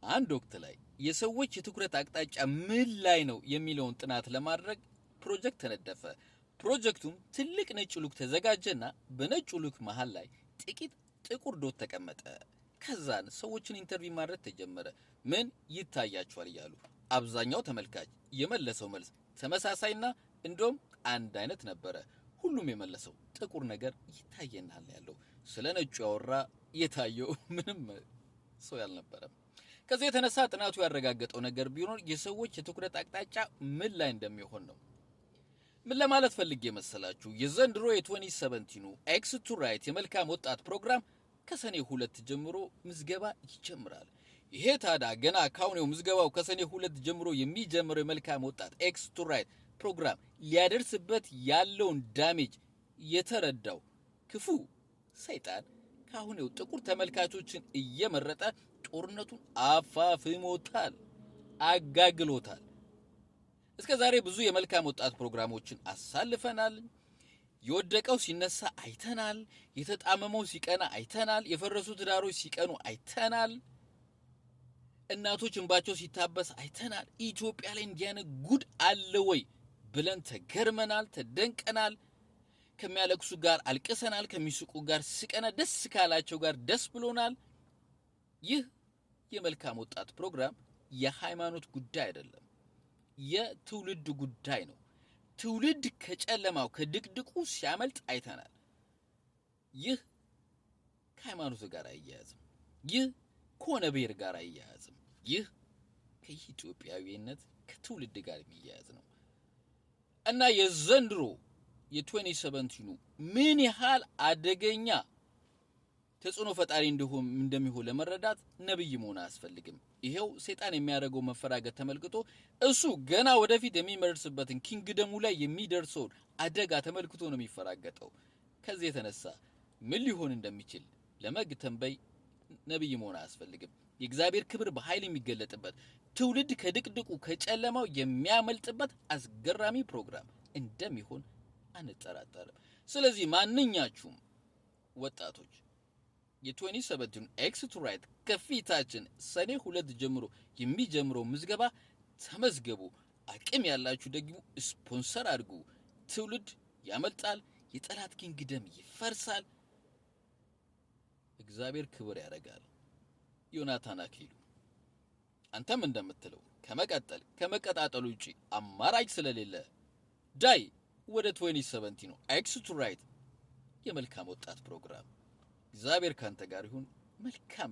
አንድ ወቅት ላይ የሰዎች የትኩረት አቅጣጫ ምን ላይ ነው የሚለውን ጥናት ለማድረግ ፕሮጀክት ተነደፈ። ፕሮጀክቱም ትልቅ ነጭ ሉክ ተዘጋጀና በነጭ ሉክ መሃል ላይ ጥቂት ጥቁር ዶት ተቀመጠ። ከዛን ሰዎችን ኢንተርቪው ማድረግ ተጀመረ። ምን ይታያቸዋል እያሉ አብዛኛው ተመልካች የመለሰው መልስ ተመሳሳይና እንደውም አንድ አይነት ነበረ። ሁሉም የመለሰው ጥቁር ነገር ይታየናል ያለው። ስለ ነጩ ያወራ የታየው ምንም ሰው ያልነበረም። ከዚህ የተነሳ ጥናቱ ያረጋገጠው ነገር ቢኖር የሰዎች የትኩረት አቅጣጫ ምን ላይ እንደሚሆን ነው። ምን ለማለት ፈልጌ መሰላችሁ? የዘንድሮ የ2017 ኤክስ ቱ ራይት የመልካም ወጣት ፕሮግራም ከሰኔ 2 ጀምሮ ምዝገባ ይጀምራል። ይሄ ታዲያ ገና ካሁኔው ምዝገባው ከሰኔ 2 ጀምሮ የሚጀምረው የመልካም ወጣት ኤክስ ቱ ራይት ፕሮግራም ሊያደርስበት ያለውን ዳሜጅ የተረዳው ክፉ ሰይጣን ካሁኔው ጥቁር ተመልካቾችን እየመረጠ ጦርነቱን አፋፍሞታል፣ አጋግሎታል። እስከ ዛሬ ብዙ የመልካም ወጣት ፕሮግራሞችን አሳልፈናል። የወደቀው ሲነሳ አይተናል። የተጣመመው ሲቀና አይተናል። የፈረሱ ትዳሮች ሲቀኑ አይተናል። እናቶች እንባቸው ሲታበስ አይተናል። ኢትዮጵያ ላይ እንዲያነ ጉድ አለ ወይ ብለን ተገርመናል፣ ተደንቀናል። ከሚያለቅሱ ጋር አልቅሰናል፣ ከሚስቁ ጋር ስቀና፣ ደስ ካላቸው ጋር ደስ ብሎናል። ይህ የመልካም ወጣት ፕሮግራም የሃይማኖት ጉዳይ አይደለም፣ የትውልድ ጉዳይ ነው። ትውልድ ከጨለማው ከድቅድቁ ሲያመልጥ አይተናል። ይህ ከሃይማኖት ጋር አያያዝም። ይህ ከሆነ ብሔር ጋር አያያዝም። ይህ ከኢትዮጵያዊነት ከትውልድ ጋር የሚያያዝ ነው እና የዘንድሮ የ2017 ምን ያህል አደገኛ ተጽዕኖ ፈጣሪ እንደሚሆን ለመረዳት ነብይ መሆን አያስፈልግም። ይሄው ሰይጣን የሚያደርገው መፈራገጥ ተመልክቶ እሱ ገና ወደፊት የሚመርስበትን ኪንግደሙ ላይ የሚደርሰውን አደጋ ተመልክቶ ነው የሚፈራገጠው። ከዚህ የተነሳ ምን ሊሆን እንደሚችል ለመግተንበይ ነብይ መሆን አያስፈልግም። የእግዚአብሔር ክብር በኃይል የሚገለጥበት ትውልድ ከድቅድቁ ከጨለማው የሚያመልጥበት አስገራሚ ፕሮግራም እንደሚሆን አንጠራጠርም። ስለዚህ ማንኛችሁም ወጣቶች የ2017 ኤክስ ቱ ራይት ከፊታችን ሰኔ 2 ጀምሮ የሚጀምረው ምዝገባ ተመዝገቡ። አቅም ያላችሁ ደግሞ ስፖንሰር አድርጉ። ትውልድ ያመልጣል፣ የጠላት ኪንግደም ይፈርሳል፣ እግዚአብሔር ክብር ያደርጋል። ዮናታን አክሊሉ አንተም እንደምትለው ከመቀጣጠሉ ውጪ አማራጭ ስለሌለ ዳይ ወደ 2017 ኤክስ ቱ ራይት የመልካም ወጣት ፕሮግራም። እግዚአብሔር ካንተ ጋር ይሁን። መልካም